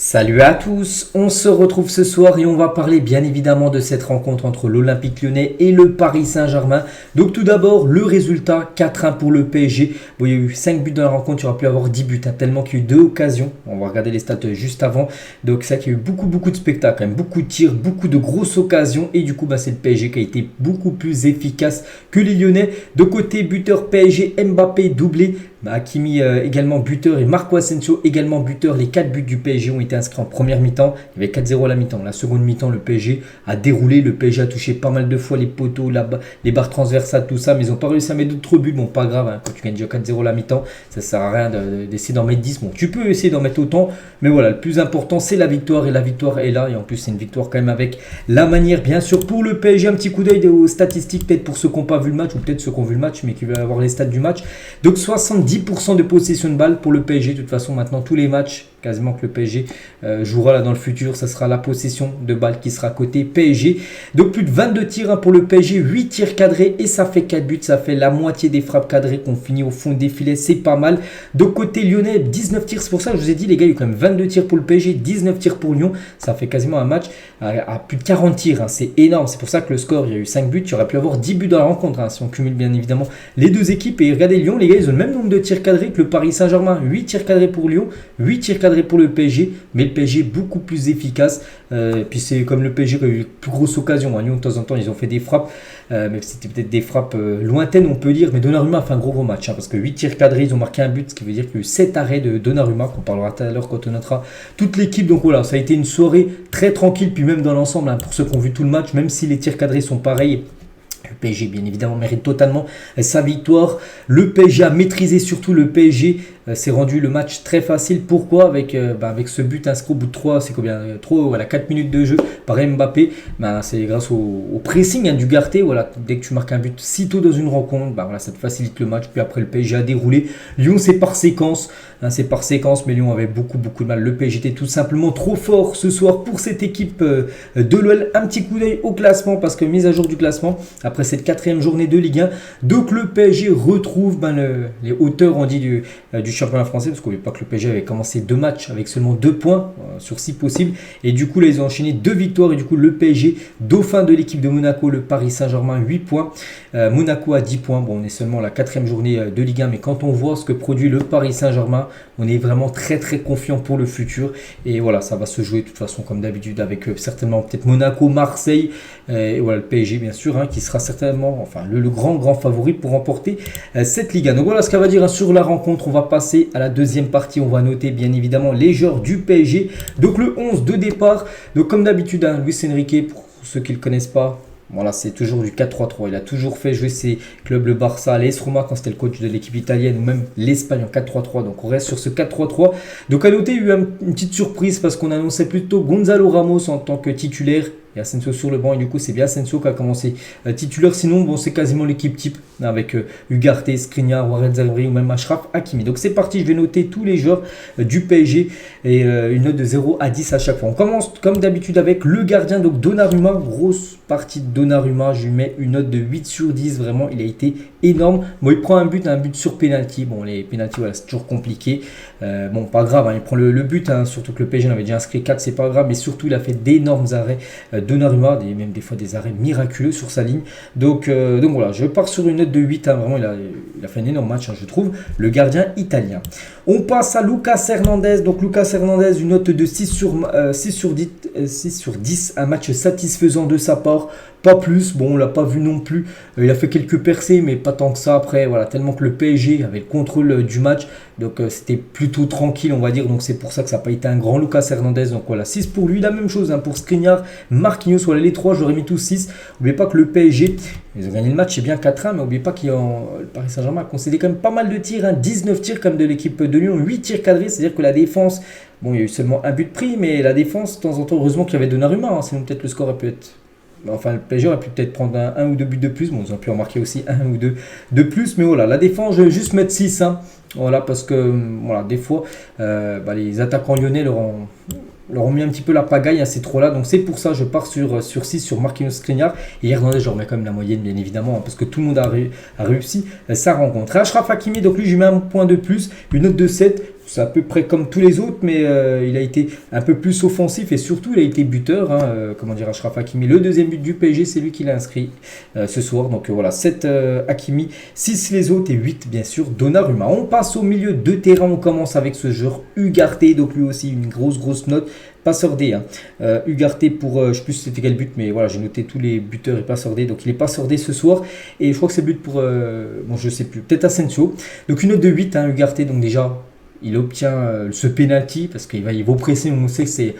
Salut à tous, on se retrouve ce soir et on va parler bien évidemment de cette rencontre entre l'Olympique Lyonnais et le Paris Saint-Germain. Donc tout d'abord, le résultat 4-1 pour le PSG. Bon, il y a eu 5 buts dans la rencontre, il aurait pu avoir 10 buts, tellement qu'il y a eu 2 occasions. On va regarder les stats juste avant. Donc c'est vrai qu'il y a eu beaucoup de spectacles, quand même, beaucoup de tirs, beaucoup de grosses occasions. Et du coup, c'est le PSG qui a été beaucoup plus efficace que les Lyonnais. De côté, buteur PSG, Mbappé doublé. Hakimi également buteur et Marco Asensio également buteur. Les 4 buts du PSG ont été inscrits en première mi-temps. Il y avait 4-0 à la mi-temps. La seconde mi-temps, le PSG a déroulé. Le PSG a touché pas mal de fois les poteaux, les barres transversales, tout ça. Mais ils n'ont pas réussi à mettre d'autres buts. Bon, pas grave, quand tu gagnes déjà 4-0 à la mi-temps, ça ne sert à rien d'essayer d'en mettre 10. Bon, tu peux essayer d'en mettre autant. Mais voilà, le plus important, c'est la victoire. Et la victoire est là. Et en plus, c'est une victoire quand même avec la manière. Bien sûr, pour le PSG, un petit coup d'œil aux statistiques, peut-être pour ceux qui n'ont pas vu le match, ou peut-être ceux qui ont vu le match, mais qui veulent avoir les stats du match. Donc 70% de possession de balle pour le PSG. De toute façon, maintenant, tous les matchs, quasiment que le PSG jouera là dans le futur, ça sera la possession de balle qui sera côté PSG. Donc plus de 22 tirs pour le PSG, 8 tirs cadrés et ça fait 4 buts. Ça fait la moitié des frappes cadrées qu'on finit au fond des filets. C'est pas mal. De côté lyonnais, 19 tirs. C'est pour ça que je vous ai dit, les gars, il y a eu quand même 22 tirs pour le PSG, 19 tirs pour Lyon. Ça fait quasiment un match à plus de 40 tirs. C'est énorme. C'est pour ça que le score, il y a eu 5 buts. Il y aurait pu avoir 10 buts dans la rencontre si on cumule bien évidemment les deux équipes. Et regardez Lyon, les gars, ils ont le même nombre de tirs cadrés que le Paris Saint-Germain. 8 tirs cadrés pour Lyon, 8 tirs cadrés pour le PSG, mais le PSG beaucoup plus efficace. Puis c'est comme le PSG qui a eu les plus grosses occasions. Lyon, de temps en temps, ils ont fait des frappes, mais c'était peut-être des frappes lointaines, on peut dire. Mais Donnarumma a fait un gros match, parce que 8 tirs cadrés, ils ont marqué un but, ce qui veut dire qu'il y a eu 7 arrêts de Donnarumma, qu'on parlera tout à l'heure quand on notera toute l'équipe. Donc voilà, ça a été une soirée très tranquille, puis même dans l'ensemble, pour ceux qui ont vu tout le match, même si les tirs cadrés sont pareils, le PSG, bien évidemment, mérite totalement sa victoire. Le PSG a maîtrisé, surtout le PSG s'est rendu le match très facile. Pourquoi avec ce but inscrit au bout de 3, c'est combien 4 minutes de jeu par Mbappé. C'est grâce au pressing du Garté. Voilà, dès que tu marques un but si tôt dans une rencontre, ça te facilite le match. Puis après, le PSG a déroulé. Lyon, c'est par séquence. Mais Lyon avait beaucoup de mal. Le PSG était tout simplement trop fort ce soir pour cette équipe de l'OL. Un petit coup d'œil au classement, parce que mise à jour du classement après cette 4e journée de Ligue 1. Donc le PSG retrouve les hauteurs, on dit, du championnat français, parce qu'on ne voit pas que le PSG avait commencé 2 matchs avec seulement 2 points sur 6 possibles. Et du coup, là, ils ont enchaîné 2 victoires. Et du coup, le PSG, dauphin de l'équipe de Monaco, le Paris Saint-Germain, 8 points. Monaco a 10 points. Bon, on est seulement la 4e journée de Ligue 1, mais quand on voit ce que produit le Paris Saint-Germain, on est vraiment très confiant pour le futur. Et voilà, ça va se jouer de toute façon comme d'habitude avec certainement peut-être Monaco, Marseille, et voilà le PSG bien sûr, qui sera certainement le grand favori pour remporter cette Ligue 1. Donc voilà ce qu'on va dire sur la rencontre. On va passer à la deuxième partie. On va noter bien évidemment les joueurs du PSG. Donc le 11 de départ. Donc comme d'habitude, Luis Enrique, pour ceux qui ne le connaissent pas, voilà, c'est toujours du 4-3-3. Il a toujours fait jouer ses clubs, le Barça, l'AS Roma quand c'était le coach de l'équipe italienne, ou même l'Espagne en 4-3-3. Donc on reste sur ce 4-3-3. Donc à noter, il y a eu une petite surprise parce qu'on annonçait plutôt Gonzalo Ramos en tant que titulaire. Et Asensio sur le banc, et du coup c'est bien Asensio qui a commencé titulaire. Sinon c'est quasiment l'équipe type avec Ugarte, Skriniar, Warren Zaïre ou même Achraf Hakimi. Donc c'est parti, je vais noter tous les joueurs du PSG et une note de 0 à 10 à chaque fois. On commence comme d'habitude avec le gardien, donc Donnarumma. Grosse partie de Donnarumma, je lui mets une note de 8 sur 10. Vraiment, il a été énorme. Bon, il prend un but sur penalty. Bon, les penalty, voilà, c'est toujours compliqué. Pas grave, il prend le but, surtout que le PSG en avait déjà inscrit 4, c'est pas grave, mais surtout il a fait d'énormes arrêts. Donnarumma, même des fois des arrêts miraculeux sur sa ligne. Donc voilà, je pars sur une note de 8. Vraiment, il a fait un énorme match, je trouve, le gardien italien. On passe à Lucas Hernandez. Donc Lucas Hernandez, une note de 6 sur 10. Un match satisfaisant de sa part. Pas plus, bon on l'a pas vu non plus, il a fait quelques percées mais pas tant que ça après, voilà, tellement que le PSG avait le contrôle du match, donc c'était plutôt tranquille on va dire, donc c'est pour ça que ça n'a pas été un grand Lucas Hernandez, donc voilà, 6 pour lui, la même chose pour Skriniar, Marquinhos, voilà les 3, j'aurais mis tous 6, n'oubliez pas que le PSG, ils ont gagné le match, c'est bien 4-1, mais n'oubliez pas qu'il le Paris Saint-Germain a concédé quand même pas mal de tirs, 19 tirs comme de l'équipe de Lyon, 8 tirs cadrés, c'est-à-dire que la défense, bon il y a eu seulement un but pris, mais la défense, de temps en temps, heureusement qu'il y avait Donnarumma, sinon peut-être le score aurait pu être... le PSG aurait pu peut-être prendre un ou deux buts de plus. Bon, ils ont pu en marquer aussi un ou deux de plus. Mais voilà, la défense, je vais juste mettre 6. Voilà, parce que voilà, des fois, les attaquants lyonnais leur ont mis un petit peu la pagaille, c'est trop là. Donc c'est pour ça je pars sur 6 sur Marquinhos, Skriniar. Et Hernandez, je remets quand même la moyenne, bien évidemment, parce que tout le monde a réussi sa rencontre. Achraf Hakimi, donc lui, je lui mets un point de plus, une note de 7. c'est à peu près comme tous les autres, mais il a été un peu plus offensif et surtout il a été buteur. Comment dire, Achraf Hakimi, le deuxième but du PSG, c'est lui qui l'a inscrit ce soir. Donc voilà, 7 Hakimi, 6 les autres et 8 bien sûr Donnarumma. On passe au milieu de terrain, on commence avec ce joueur Ugarte, donc lui aussi une grosse note. Passeur D, Ugarte pour, je ne sais plus c'était quel but, mais voilà, j'ai noté tous les buteurs et passeur D, donc il est passeur D ce soir, et je crois que c'est but pour, bon je sais plus, peut-être Asensio, donc une note de 8, Ugarte, donc déjà, il obtient ce penalty, parce qu'il va presser, on sait que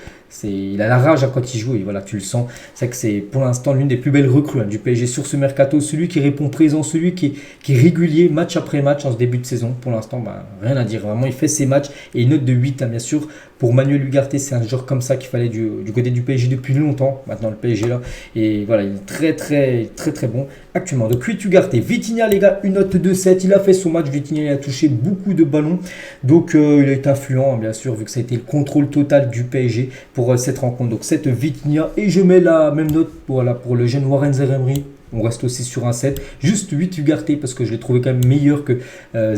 il a la rage quand il joue, et voilà, tu le sens, c'est que c'est pour l'instant l'une des plus belles recrues du PSG sur ce mercato, celui qui répond présent, celui qui est régulier, match après match en ce début de saison, pour l'instant, rien à dire, vraiment, il fait ses matchs, et une note de 8, bien sûr. Pour Manuel Ugarte, c'est un joueur comme ça qu'il fallait du côté du PSG depuis longtemps. Maintenant, le PSG là. Et voilà, il est très bon actuellement. Donc, 8 Ugarte. Vitinha, les gars, une note de 7. Il a fait son match. Vitinha, il a touché beaucoup de ballons. Donc, il a été influent, bien sûr, vu que ça a été le contrôle total du PSG pour cette rencontre. Donc, 7 Vitinha. Et je mets la même note voilà, pour le jeune Warren Zaïre-Emery. On reste aussi sur un 7. Juste 8 Ugarte parce que je l'ai trouvé quand même meilleur que Warren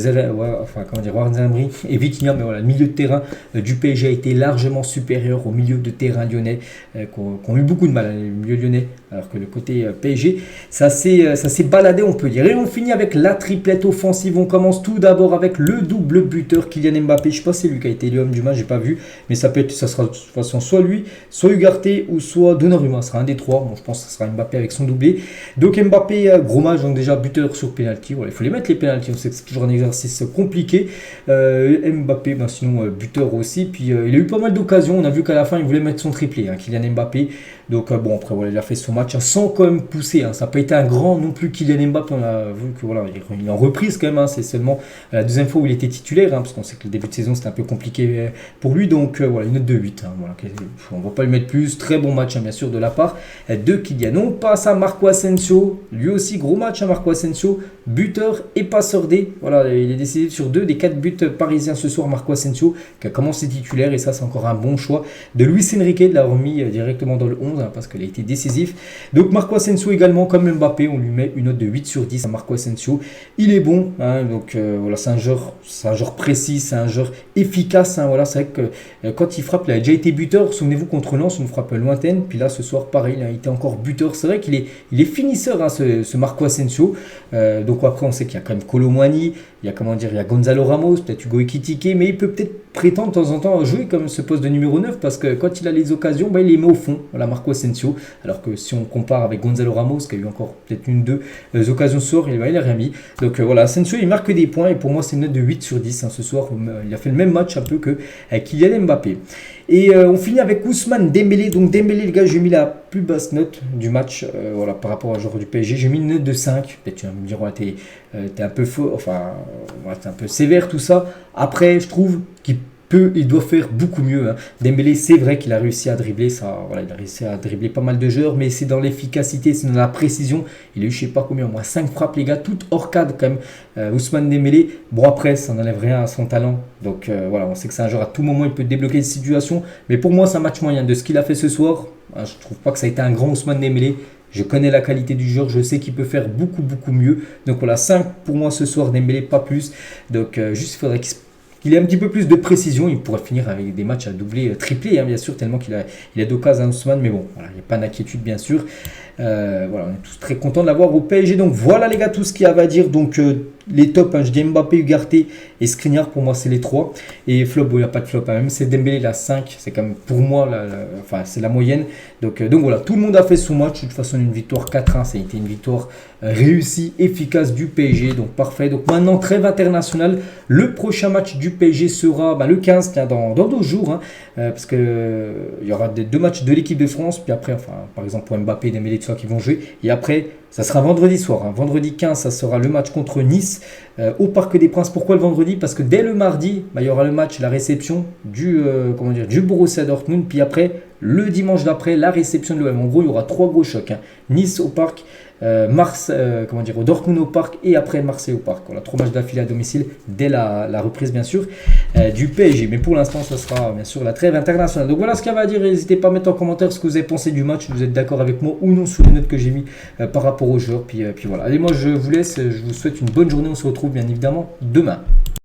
Zaïre-Emery et Vitinha. Mais voilà, le milieu de terrain du PSG a été largement supérieur au milieu de terrain lyonnais qui ont eu beaucoup de mal, le milieu lyonnais. Alors que le côté PSG, ça s'est baladé, on peut dire. Et on finit avec la triplette offensive. On commence tout d'abord avec le double buteur Kylian Mbappé. Je ne sais pas si c'est lui qui a été l'homme du match, j'ai pas vu. Mais ça sera de toute façon soit lui, soit Ugarte ou soit Donnarumma. Ce sera un des trois. Bon, je pense que ce sera Mbappé avec son doublé. Donc Mbappé, gros match, donc déjà buteur sur penalty. Voilà, il faut les mettre les penalty, on sait que c'est toujours un exercice compliqué. Mbappé, sinon buteur aussi. Puis il a eu pas mal d'occasions. On a vu qu'à la fin, il voulait mettre son triplé, Kylian Mbappé. Donc bon, après voilà, il a fait son match sans quand même pousser. Ça n'a pas été un grand non plus Kylian Mbappé. On a vu que voilà, il est en reprise quand même. C'est seulement la deuxième fois où il était titulaire, parce qu'on sait que le début de saison c'était un peu compliqué pour lui. Donc voilà, une note de 8. Voilà, on ne va pas lui mettre plus. Très bon match, bien sûr, de la part de Kylian. On passe à Marco Asensio. Lui aussi, gros match à Marco Asensio, buteur et passeur D. Voilà, il est décidé sur 2 des 4 buts parisiens ce soir. Marco Asensio qui a commencé titulaire et ça, c'est encore un bon choix de Luis Enrique de l'avoir mis directement dans le 11 parce qu'il a été décisif. Donc Marco Asensio également, comme Mbappé, on lui met une note de 8 sur 10 à Marco Asensio. Il est bon, donc voilà, c'est un joueur précis, c'est un joueur efficace. Voilà, c'est vrai que quand il frappe, il a déjà été buteur. Souvenez-vous contre Lens, une frappe lointaine. Puis là, ce soir, pareil, il a été encore buteur. C'est vrai qu'il est finisseur, ce Marco Asensio. Donc après, on sait qu'il y a quand même Kolo Muani, il y a Gonzalo Ramos, peut-être Hugo Ekitike, mais il peut peut-être prétendre de temps en temps à jouer comme ce poste de numéro 9 parce que quand il a les occasions, il les met au fond. Voilà, Marco Asensio. Alors que si on compare avec Gonzalo Ramos, qui a eu encore peut-être une, deux occasions ce soir, il n'a rien mis. Donc voilà, Asensio, il marque des points et pour moi, c'est une note de 8 sur 10 ce soir. Il a fait le même match un peu que Kylian Mbappé. Et on finit avec Ousmane Dembélé. Donc Dembélé, les gars, j'ai mis la plus basse note du match voilà, par rapport au joueur du PSG. J'ai mis une note de 5. Peut-être tu vas me dire, ouais, t'es un peu faux, enfin, ouais, t'es un peu sévère tout ça. Après, je trouve il doit faire beaucoup mieux. Dembélé, c'est vrai qu'il a réussi à dribbler ça, voilà, il a réussi à dribbler pas mal de joueurs, mais c'est dans l'efficacité, c'est dans la précision. Il a eu je sais pas combien, au moins 5 frappes les gars, toutes hors cadre quand même. Ousmane Dembélé, bon après ça n'enlève rien à son talent, donc voilà, on sait que c'est un joueur à tout moment il peut débloquer des situations, mais pour moi c'est un match moyen de ce qu'il a fait ce soir. Je trouve pas que ça a été un grand Ousmane Dembélé. Je connais la qualité du joueur, je sais qu'il peut faire beaucoup mieux. Donc voilà, 5 pour moi ce soir, Dembélé, pas plus. Donc juste il faudrait qu'il ait un petit peu plus de précision. Il pourrait finir avec des matchs à doubler, triplé, bien sûr, tellement qu'il a d'occasions Ousmane. Mais bon, voilà, il n'y a pas d'inquiétude, bien sûr. Voilà, on est tous très contents de l'avoir au PSG. Donc voilà les gars, tout ce qu'il y avait à dire. Donc les tops, je dis Mbappé, Ugarte et Skriniar, pour moi c'est les 3. Et flop, il n'y a pas de flop, même c'est Dembélé la 5, c'est comme pour moi, enfin c'est la moyenne. Donc voilà, tout le monde a fait son match. De toute façon, une victoire 4-1, ça a été une victoire réussie, efficace du PSG. Donc parfait. Donc maintenant, trêve internationale. Le prochain match du PSG sera le 15, dans 2 jours. Parce que il y aura 2 matchs de l'équipe de France. Puis après, enfin, par exemple pour Mbappé, Dembélé, tout ça qui vont jouer. Et après, ça sera vendredi soir. Vendredi 15, ça sera le match contre Nice au Parc des Princes. Pourquoi le vendredi? Parce que dès le mardi, il y aura le match, la réception du Borussia Dortmund. Puis après, le dimanche d'après, la réception de l'OM. En gros, il y aura 3 gros chocs. Nice au Parc, Dortmund au Parc et après Marseille au Parc. Voilà, 3 matchs d'affilée à domicile dès la reprise, bien sûr, du PSG. Mais pour l'instant, ce sera bien sûr la trêve internationale. Donc voilà ce qu'il y avait à dire. N'hésitez pas à mettre en commentaire ce que vous avez pensé du match. Vous êtes d'accord avec moi ou non sur les notes que j'ai mis par rapport aux joueurs. Puis voilà. Allez, moi je vous laisse. Je vous souhaite une bonne journée. On se retrouve bien évidemment demain.